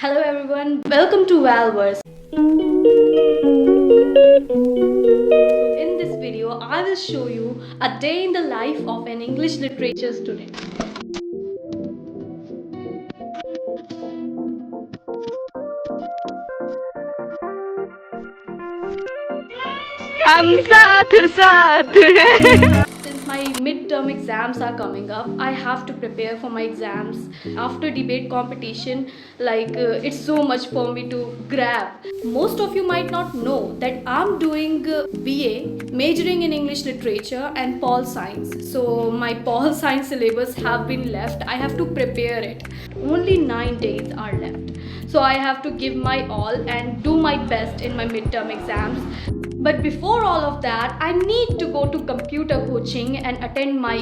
Hello everyone, welcome to Valverse. In this video, I will show you a day in the life of an English literature student. हम साथ साथ हैं। Since my midterm exams are coming up, I have to prepare for my exams. After debate competition, it's so much for me to grab. Most of you might not know that I'm doing BA, majoring in English literature and Pol Science. So my Pol Science syllabus have been left. I have to prepare it. Only 9 days are left. So I have to give my all and do my best in my midterm exams. But before all of that, I need to go to computer coaching and attend my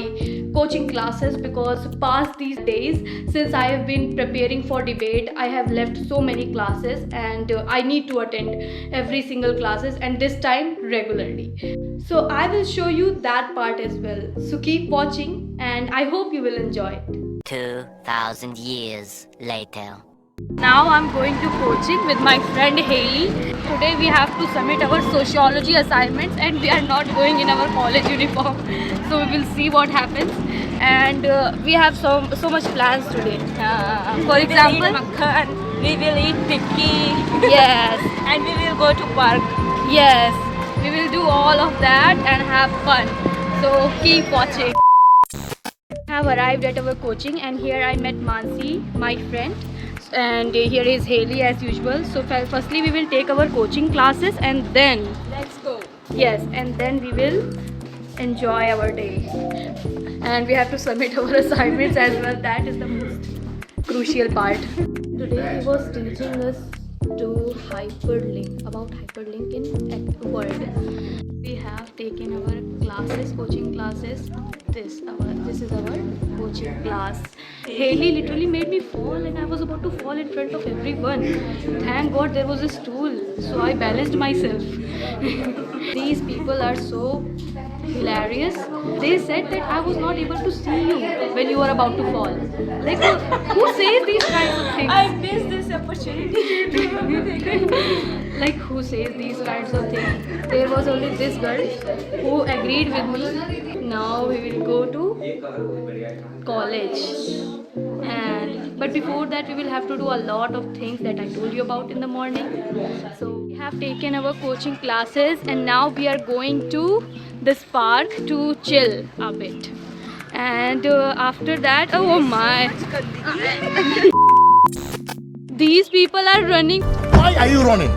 coaching classes because past these days, since I have been preparing for debate, I have left so many classes and I need to attend every single classes and this time regularly. So I will show you that part as well. So keep watching and I hope you will enjoy it. 2,000 years later. Now I'm going to coaching with my friend Haley. Today we have to submit our sociology assignments and we are not going in our college uniform. So we will see what happens. And we have so much plans today. For example, we will eat tikki. yes, And we will go to park. yes, we will do all of that and have fun. So keep watching. I have arrived at our coaching and here I met Mansi, my friend. And here is Haley as usual. So firstly we will take our coaching classes and then Let's go. yes, and then we will enjoy our day. And we have to submit our assignments as well. That is the most crucial part. Today he was teaching us to hyperlink, about hyperlink in Word. We have taken our classes, coaching classes. This is our coaching class. Haley literally made me fall and I was about to fall in front of everyone. Thank God there was a stool, so I balanced myself. These people are so hilarious. They said that I was not able to see you when you were about to fall. Like who says these kinds of things? I missed this opportunity. Like who says these kinds of things? There was only this girl who agreed with me. Now we will go to college. But before that we will have to do a lot of things that I told you about in the morning. So we have taken our coaching classes and now we are going to this park to chill a bit. And after that, oh my, these people are running. Why are you running?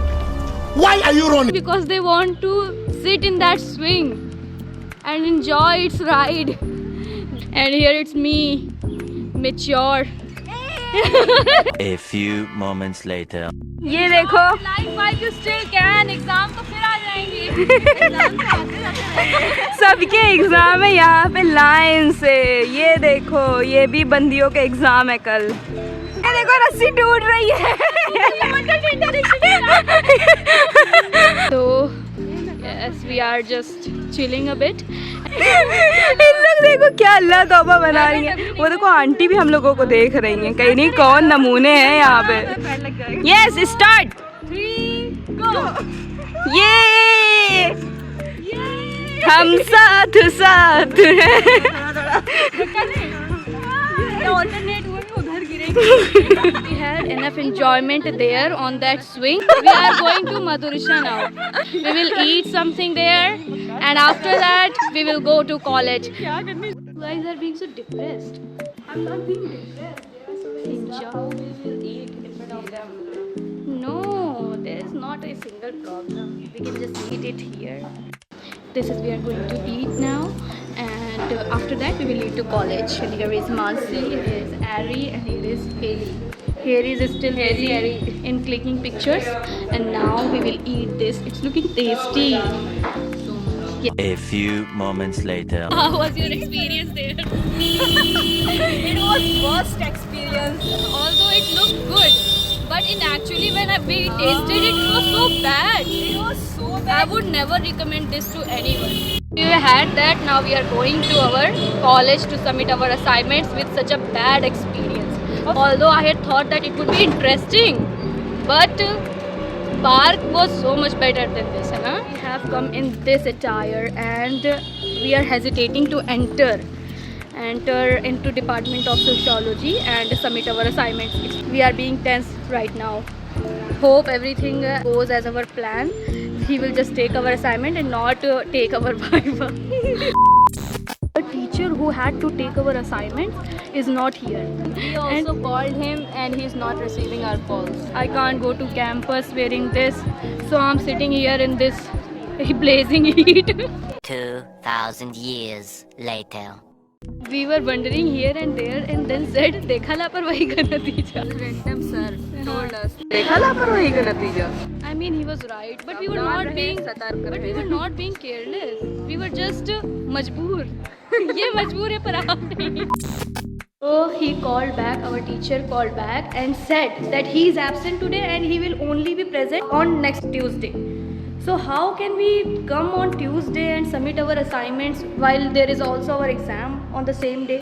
Why are you running? Because they want to sit in that swing and enjoy its ride. And here it's me, mature. A few moments later. ये देखो Life while you still can. Exam तो फिर आ जाएंगे. सबके exam है यहाँ पे line से। ये देखो ये भी बंदियों के एग्जाम है कल। ये देखो रस्सी टूट रही है। So yes, we are just chilling a bit. इन लोग देखो क्या अल्लाह तौबा बना रही है। वो देखो आंटी भी हम लोगों को देख रही हैं, कहीं नहीं कौन नमूने हैं यहाँ पे। Yes start 3 go. ये हम साथ साथ हैं। We had enough enjoyment there on that swing. We are going to Madurisha now. We will eat something there and after that we will go to college. You guys are being so depressed. I'm not being depressed. There are so many stuff we will eat in front of them. No, there is not a single problem. We can just eat it here. This is we are going to eat now and after that we will leave to college. And here is Mansi, here is Ari and here is Haley. Harry is still busy in clicking pictures and now we will eat this. It's looking tasty. Yeah. A few moments later. How was your experience there? It was worst experience. Although it looked good, but in actually when we tasted it, it was so bad. It was so I bad. would never recommend this to anyone. We had that, now we are going to our college to submit our assignments with such a bad experience. Although I had thought that it would be interesting. but park was so much better than this, huh? We have come in this attire and we are hesitating to enter into Department of Sociology and submit our assignments. We are being tense right now. Hope everything goes as our plan. He will just take our assignment and not take our viva. The teacher who had to take our assignments is not here. We also called him and he is not receiving our calls. I can't go to campus wearing this, so I'm sitting here in this blazing heat. 2,000 years later. We were wandering here and there and then said, देखा लापरवाही का नतीजा. Random sir told us. देखा लापरवाही का नतीजा. I mean, he was right, but we were not being careless. We were just मजबूर. ये मजबूर है पर आप नहीं. So he called back, our teacher called back and said that he is absent today and he will only be present on next Tuesday. So how can we come on Tuesday and submit our assignments while there is also our exam on the same day?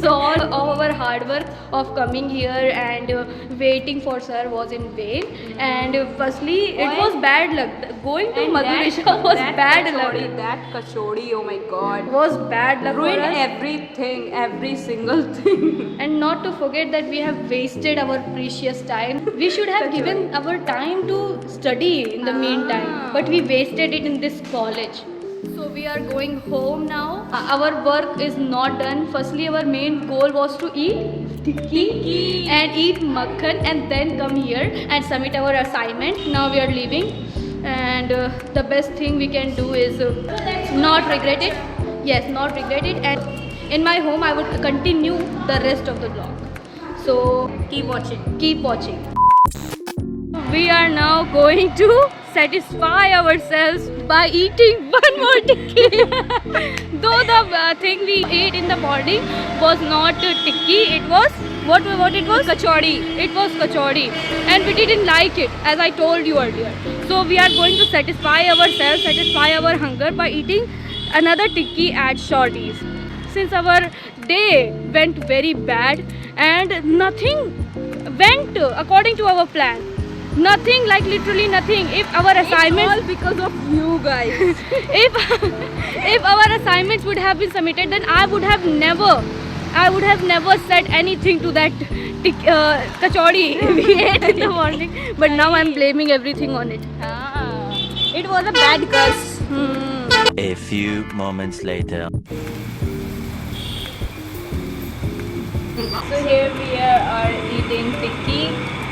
So all of our hard work of coming here and waiting for sir was in vain. And firstly, it was bad luck. Going to Madhuresha was bad luck. That kachori, oh my god. Was bad luck Ruined for us. everything, every single thing. And not to forget that we have wasted our precious time. We should have given our time to study in the meantime, but we wasted it in this college. So we are going home now. Our work is not done. Firstly, our main goal was to eat tikki and eat makhan and then come here and submit our assignment. Now we are leaving, and the best thing we can do is not regret it. Yes, not regret it. And in my home, I would continue the rest of the vlog. So keep watching. Keep watching. We are now going to satisfy ourselves by eating one more tikki. Though the thing we ate in the morning was not tikki, it was what it was? Kachori. It was kachori, and we didn't like it, as I told you earlier. So we are going to satisfy ourselves, satisfy our hunger by eating another tikki at Shorty's. Since our day went very bad and nothing went according to our plan. Nothing, like literally nothing. If our assignments, All because of you guys. if our assignments would have been submitted, then I would have never said anything to that kachori we ate in the morning. But now I'm blaming everything on it. It was a bad curse. A few moments later. So here we are eating tikki.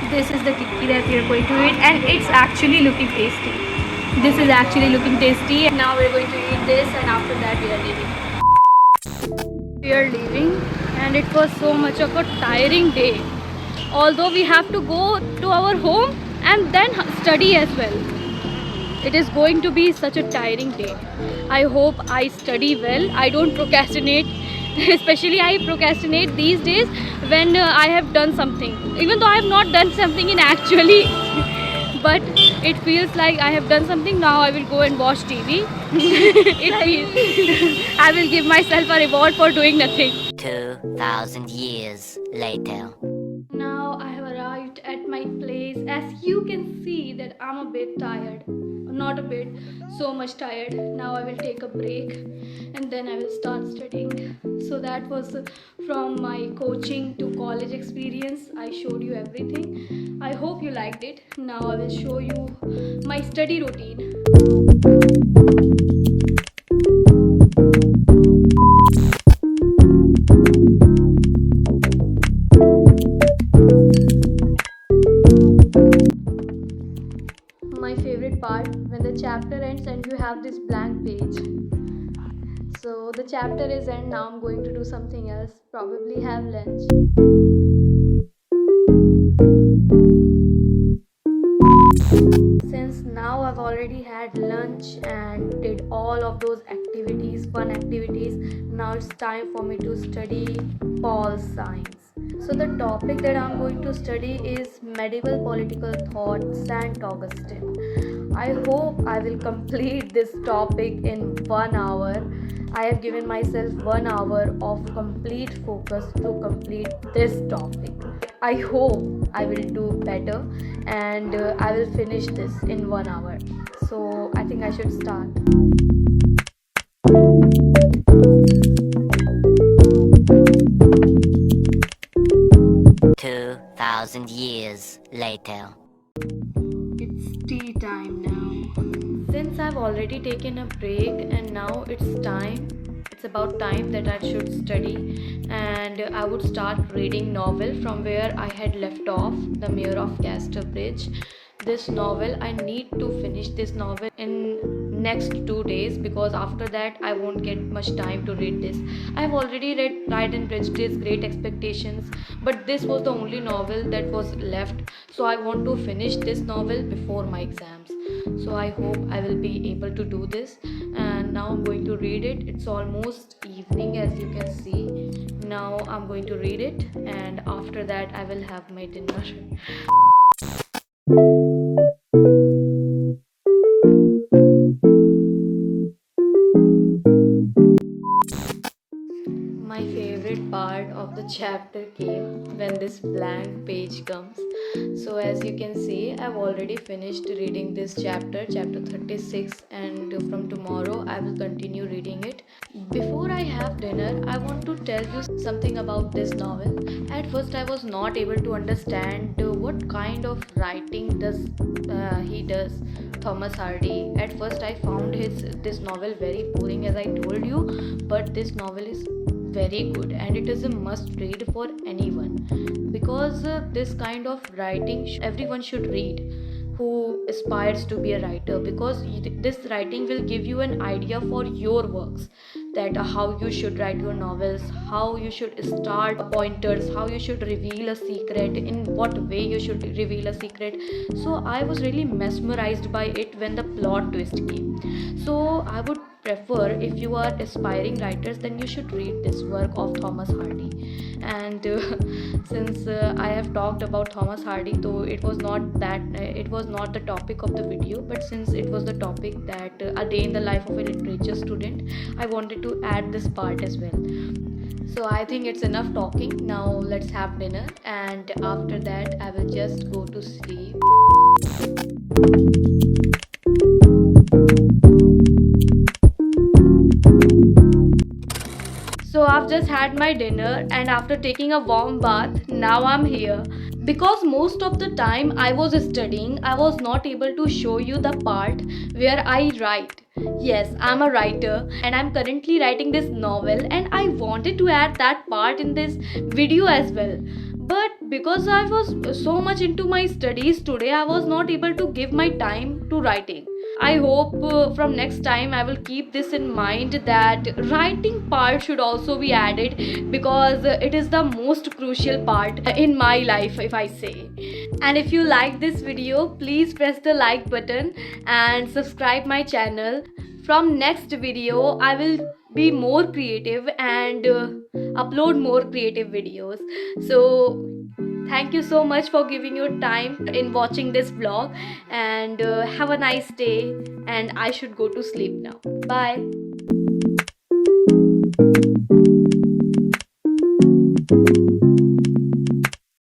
This is the tikki that we are going to eat, and it's actually looking tasty. This is actually looking tasty. Now we're going to eat this, and after that we are leaving. We are leaving, and it was so much of a tiring day. Although we have to go to our home and then study as well. It is going to be such a tiring day. I hope I study well. I don't procrastinate. Especially I procrastinate these days when I have done something. Even though I have not done something in actually, but it feels like I have done something. Now I will go and watch TV. I will give myself a reward for doing nothing. 2,000 years later. Now I have arrived at my place. As you can see that I'm a bit tired. Not a bit, so much tired. Now I will take a break and then I will start studying. So that was from my coaching to college experience. I showed you everything. I hope you liked it. Now I will show you my study routine. My favorite part, when the chapter ends and you have this blank page. So the chapter is end. Now I'm going to do something else, probably have lunch. Since now I've already had lunch and did all of those activities, fun activities, now it's time for me to study Paul science. So the topic that I'm going to study is medieval political thought, St. Augustine. I hope I will complete this topic in 1 hour. I have given myself 1 hour of complete focus to complete this topic. I hope I will do better, and I will finish this in 1 hour. So I think I should start. 2,000 years later. It's tea time now. Since I've already taken a break and now it's about time that I should study, and I would start reading novel from where I had left off, The Mayor of Casterbridge. This novel, I need to finish this novel in next 2 days, because after that I won't get much time to read this. I've already read Pride and Prejudice, Great Expectations, but this was the only novel that was left. So I want to finish this novel before my exams. So I hope I will be able to do this. And now I'm going to read it. It's almost evening, as you can see. Now I'm going to read it, and after that I will have my dinner. My favorite part of the chapter came when this blank page comes. So as you can see, I've already finished reading this chapter 36, and from tomorrow I will continue reading it. Before I have dinner, I want to tell you something about this novel. At first I was not able to understand what kind of writing he does, Thomas Hardy. At first I found this novel very boring, as I told you, but this novel is very good and it is a must read for anyone, because this kind of writing everyone should read who aspires to be a writer, because this writing will give you an idea for your works, that how you should write your novels, how you should start pointers, how you should reveal a secret, in what way you should reveal a secret. So I was really mesmerized by it when the plot twist came. So I would prefer, if you are aspiring writers, then you should read this work of Thomas Hardy. And since I have talked about Thomas Hardy, though it was not the topic of the video, but since it was the topic that a day in the life of a literature student, I wanted to add this part as well. So I think it's enough talking. Now let's have dinner, and after that I will just go to sleep. So I've just had my dinner, and after taking a warm bath, now I'm here. Because most of the time I was studying, I was not able to show you the part where I write. Yes, I'm a writer and I'm currently writing this novel, and I wanted to add that part in this video as well. But because I was so much into my studies today, I was not able to give my time to writing. I hope from next time I will keep this in mind, that writing part should also be added, because it is the most crucial part in my life, if I say. And if you like this video, please press the like button and subscribe my channel. From next video I will be more creative and upload more creative videos. So thank you so much for giving your time in watching this vlog, and have a nice day, and I should go to sleep now. Bye.